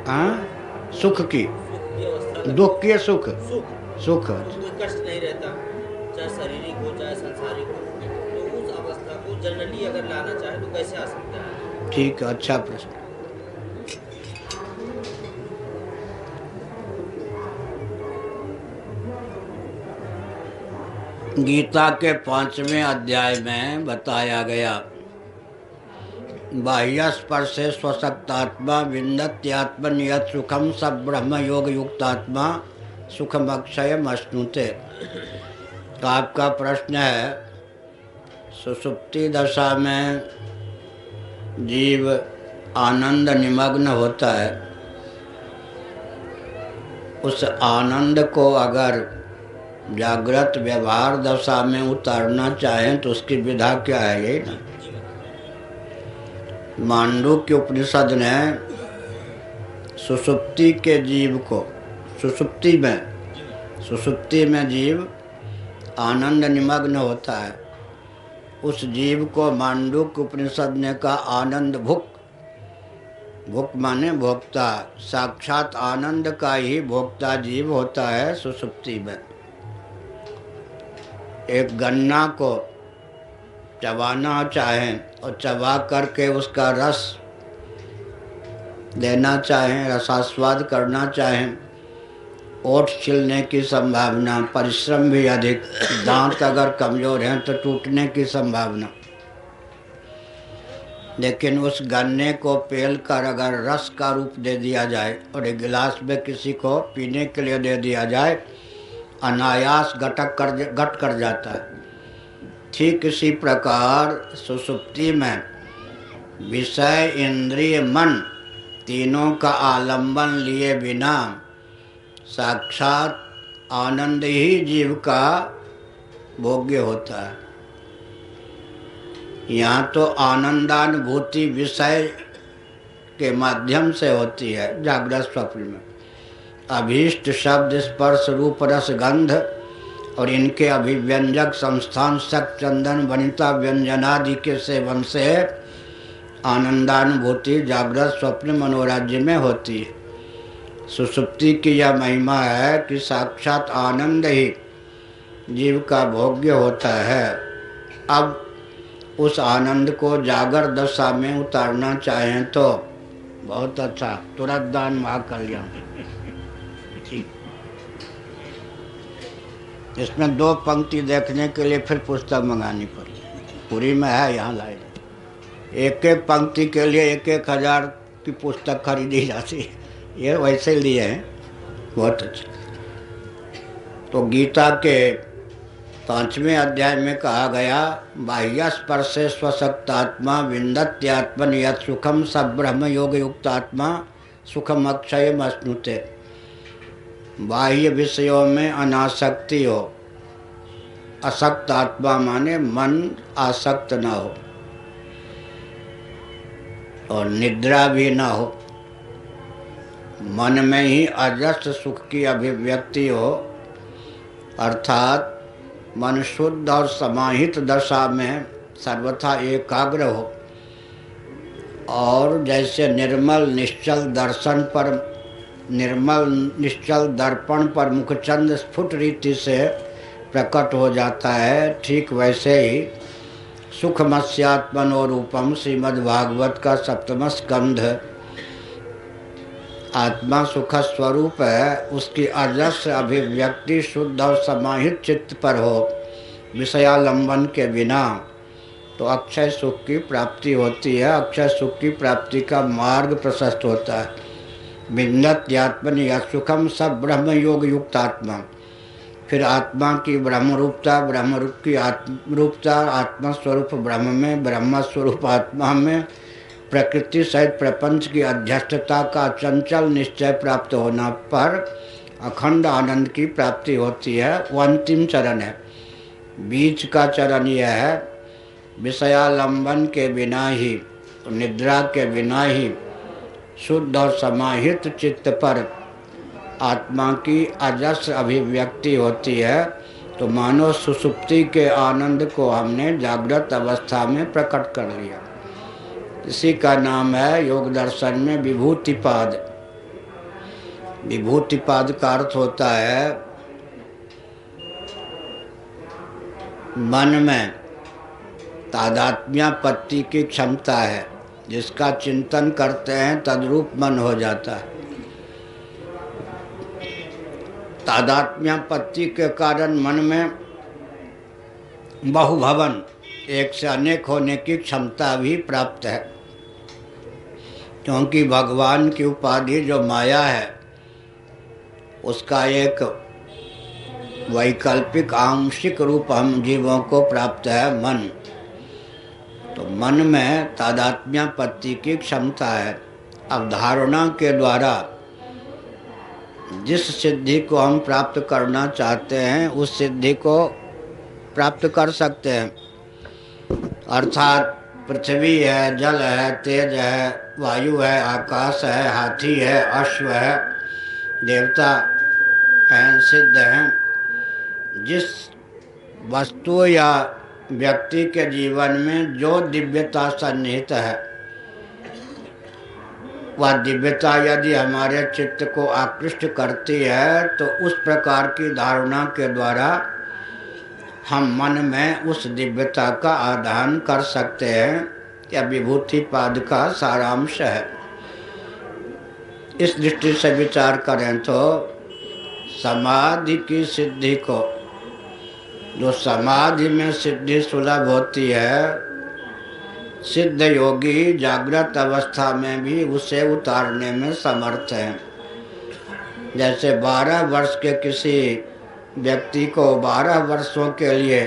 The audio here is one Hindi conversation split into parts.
हाँ, सुख की, सुख की अवस्था लगती दुख की है। सुख, सुख, सुख। उसमें कोई कष्ट नहीं रहता, चाहे शारीरिक हो चाहे सांसारिक हो। तो उस अवस्था को जनरली अगर लाना चाहे तो कैसे आ सकता है? ठीक है, अच्छा प्रश्न। गीता के 5वें अध्याय में बताया गया, बाह्य स्पर्शे स्वशक्तात्मा विन्दत्यात्मनियत सुखम सब ब्रह्म योग युक्तात्मा सुखम अक्षय अश्नुते। तो आपका प्रश्न है, सुषुप्ति दशा में जीव आनंद निमग्न होता है, उस आनंद को अगर जागृत व्यवहार दशा में उतारना चाहें तो उसकी विधा क्या है, यही ना। मांडूक्य उपनिषद ने सुषुप्ति के जीव को, सुषुप्ति में जीव आनंद निमग्न होता है, उस जीव को मांडूक्य उपनिषद ने कहा आनंद भुक। भुक माने भोक्ता, साक्षात आनंद का ही भोक्ता जीव होता है सुषुप्ति में। एक गन्ना को चबाना चाहें और चबा करके उसका रस लेना चाहें, रसास्वाद करना चाहें, ओठ छिलने की संभावना, परिश्रम भी अधिक, दांत अगर कमज़ोर हैं तो टूटने की संभावना। लेकिन उस गन्ने को पेल कर अगर रस का रूप दे दिया जाए और एक गिलास में किसी को पीने के लिए दे दिया जाए, अनायास घट कर जाता है। ठीक इसी प्रकार सुषुप्ति में विषय इंद्रिय मन तीनों का आलंबन लिए बिना साक्षात आनंद ही जीव का भोग्य होता है। यहाँ तो आनंदानुभूति विषय के माध्यम से होती है जागृत स्वप्न में। अभीष्ट शब्द स्पर्श रूप रस गंध और इनके अभिव्यंजक संस्थान शक चंदन वनिता व्यंजनादि के सेवन से आनंदानुभूति जागृत स्वप्न मनोराज्य में होती है। सुषुप्ति की यह महिमा है कि साक्षात आनंद ही जीव का भोग्य होता है। अब उस आनंद को जागर दशा में उतारना चाहें तो बहुत अच्छा, तुरंत दान महाकल्याण। ठीक, इसमें 2 पंक्ति देखने के लिए फिर पुस्तक मंगानी पड़ी, पूरी में है यहाँ लाए। एक एक पंक्ति के लिए 1,000 की पुस्तक खरीदी जाती है, ये वैसे लिए हैं। बहुत अच्छा। तो गीता के 5वें अध्याय में कहा गया, बाह्य स्पर्शे स्वशक्तात्मा विन्दत्यात्मनियत सुखम सब ब्रह्म योग युक्तात्मा सुखम अक्षय अश्नुते। बाह्य विषयों में अनासक्ति हो, असक्त आत्मा माने मन आसक्त ना हो और निद्रा भी ना हो, मन में ही अजस्त सुख की अभिव्यक्ति हो, अर्थात मन शुद्ध और समाहित दशा में सर्वथा एकाग्र हो और जैसे निर्मल निश्चल दर्पण पर मुखचंद स्फुट रीति से प्रकट हो जाता है, ठीक वैसे ही सुखमस्यात्मनोरूपम श्रीमद्भागवत का 7वां स्कंध आत्मा सुख स्वरूप है, उसकी अजस्र अभिव्यक्ति शुद्ध और समाहित चित्त पर हो विषयालंबन के बिना, तो अक्षय सुख की प्राप्ति होती है। अक्षय सुख की प्राप्ति का मार्ग प्रशस्त होता है। विन्दत्यात्मनि सुखम सब ब्रह्म योग युक्त आत्मा, फिर आत्मा की ब्रह्मरूपता, ब्रह्मरूप की आत्मरूपता, आत्मस्वरूप ब्रह्म में, ब्रह्म स्वरूप आत्मा में प्रकृति सहित प्रपंच की अध्यक्षता का चंचल निश्चय प्राप्त होना पर अखंड आनंद की प्राप्ति होती है। वो अंतिम चरण है। बीच का चरण यह है, विषयालंबन के बिना ही, निद्रा के बिना ही शुद्ध और समाहित चित्त पर आत्मा की अजस्र अभिव्यक्ति होती है। तो मानो सुषुप्ति के आनंद को हमने जागृत अवस्था में प्रकट कर लिया। इसी का नाम है योग दर्शन में विभूतिपाद। विभूतिपाद का अर्थ होता है मन में तादात्म्यापत्ति की क्षमता है, जिसका चिंतन करते हैं तद्रूप मन हो जाता है। तादात्म्यापत्ति के कारण मन में बहुभवन, एक से अनेक होने की क्षमता भी प्राप्त है, क्योंकि भगवान की उपाधि जो माया है उसका एक वैकल्पिक आंशिक रूप हम जीवों को प्राप्त है, मन। तो मन में तादात्म्यापत्ति की क्षमता है। अवधारणा के द्वारा जिस सिद्धि को हम प्राप्त करना चाहते हैं उस सिद्धि को प्राप्त कर सकते हैं। अर्थात पृथ्वी है, जल है, तेज है, वायु है, आकाश है, हाथी है, अश्व है, देवता हैं, सिद्ध हैं। जिस वस्तु या व्यक्ति के जीवन में जो दिव्यता सन्निहित है, वह दिव्यता यदि हमारे चित्त को आकृष्ट करती है तो उस प्रकार की धारणा के द्वारा हम मन में उस दिव्यता का आदान कर सकते हैं। यह विभूतिपाद का सारांश है। इस दृष्टि से विचार करें तो समाधि की सिद्धि को, जो समाधि में सिद्धि सुलभ होती है, सिद्ध योगी जागृत अवस्था में भी उसे उतारने में समर्थ हैं। जैसे 12 वर्ष के किसी व्यक्ति को 12 वर्षों के लिए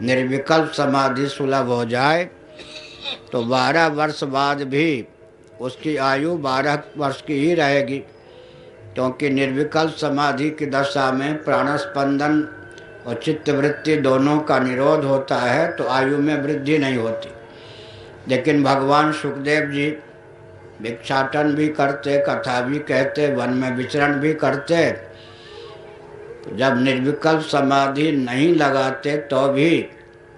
निर्विकल्प समाधि सुलभ हो जाए तो 12 वर्ष बाद भी उसकी आयु 12 वर्ष की ही रहेगी, क्योंकि निर्विकल्प समाधि की दशा में प्राणस्पंदन और चित्तवृत्ति दोनों का निरोध होता है, तो आयु में वृद्धि नहीं होती। लेकिन भगवान सुखदेव जी भिक्षाटन भी करते, कथा भी कहते, वन में विचरण भी करते, जब निर्विकल्प समाधि नहीं लगाते तो भी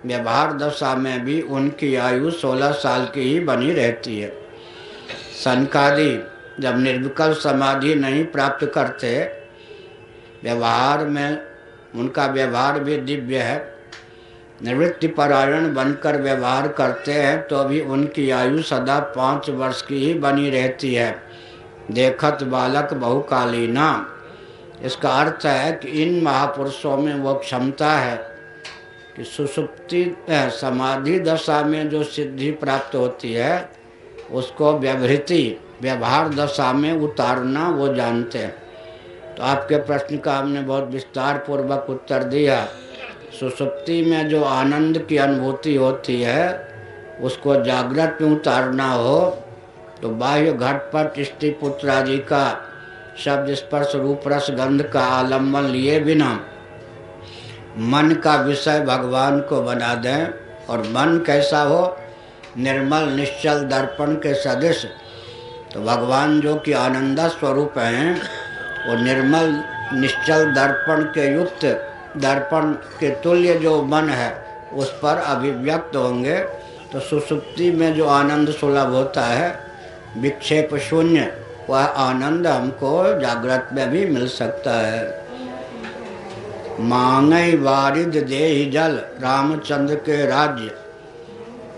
व्यवहार दशा में भी उनकी आयु 16 साल की ही बनी रहती है। सनकादि जब निर्विकल्प समाधि नहीं प्राप्त करते, व्यवहार में उनका व्यवहार भी दिव्य है, निवृत्ति परायण बनकर व्यवहार करते हैं, तो भी उनकी आयु सदा 5 वर्ष की ही बनी रहती है। देखत बालक बहुकालीना, इसका अर्थ है कि इन महापुरुषों में वो क्षमता है कि सुषुप्ति समाधि दशा में जो सिद्धि प्राप्त होती है उसको व्यवहृति व्यवहार दशा में उतारना वो जानते हैं। तो आपके प्रश्न का हमने बहुत विस्तार पूर्वक उत्तर दिया। सुषुप्ति में जो आनंद की अनुभूति होती है उसको जागृत में उतारना हो तो बाह्य घटपट स्त्री पुत्र आदि का शब्द स्पर्श रूप रस गंध का आलम्बन लिए बिना मन का विषय भगवान को बना दें। और मन कैसा हो? निर्मल निश्चल दर्पण के सदृश। तो भगवान जो कि आनंद स्वरूप हैं, वो निर्मल निश्चल दर्पण के युक्त दर्पण के तुल्य जो मन है उस पर अभिव्यक्त होंगे। तो सुषुप्ति में जो आनंद सुलभ होता है विक्षेप शून्य, वह आनंद हमको जागृत में भी मिल सकता है। मांगई वारिद देहि जल, रामचंद्र के राज्य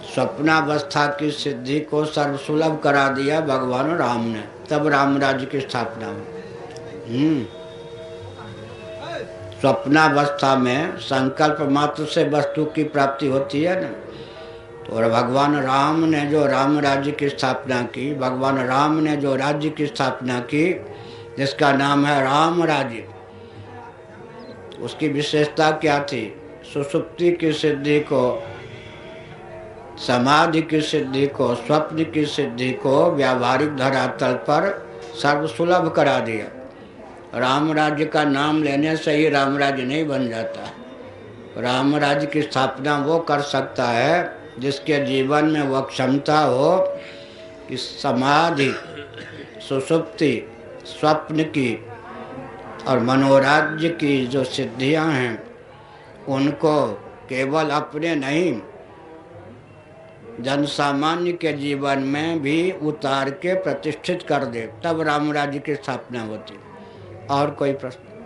स्वप्नावस्था की सिद्धि को सर्वसुलभ करा दिया भगवान राम ने, तब राम राज्य की स्थापना हुई। स्वप्नावस्था में संकल्प मात्र से वस्तु की प्राप्ति होती है ना। और भगवान राम ने जो राम राज्य की स्थापना की, भगवान राम ने जो राज्य की स्थापना की जिसका नाम है राम राज्य, उसकी विशेषता क्या थी? सुषुप्ति की सिद्धि को, समाधि की सिद्धि को, स्वप्न की सिद्धि को व्यावहारिक धरातल पर सर्वसुलभ करा दिया। राम राज्य का नाम लेने से ही राम राज्य नहीं बन जाता। राम राज्य की स्थापना वो कर सकता है जिसके जीवन में वह क्षमता हो कि समाधि, सुषुप्ति, स्वप्न की और मनोराज्य की जो सिद्धियां हैं उनको केवल अपने नहीं, जनसामान्य के जीवन में भी उतार के प्रतिष्ठित कर दे, तब राम राज्य की स्थापना होती। और कोई प्रश्न?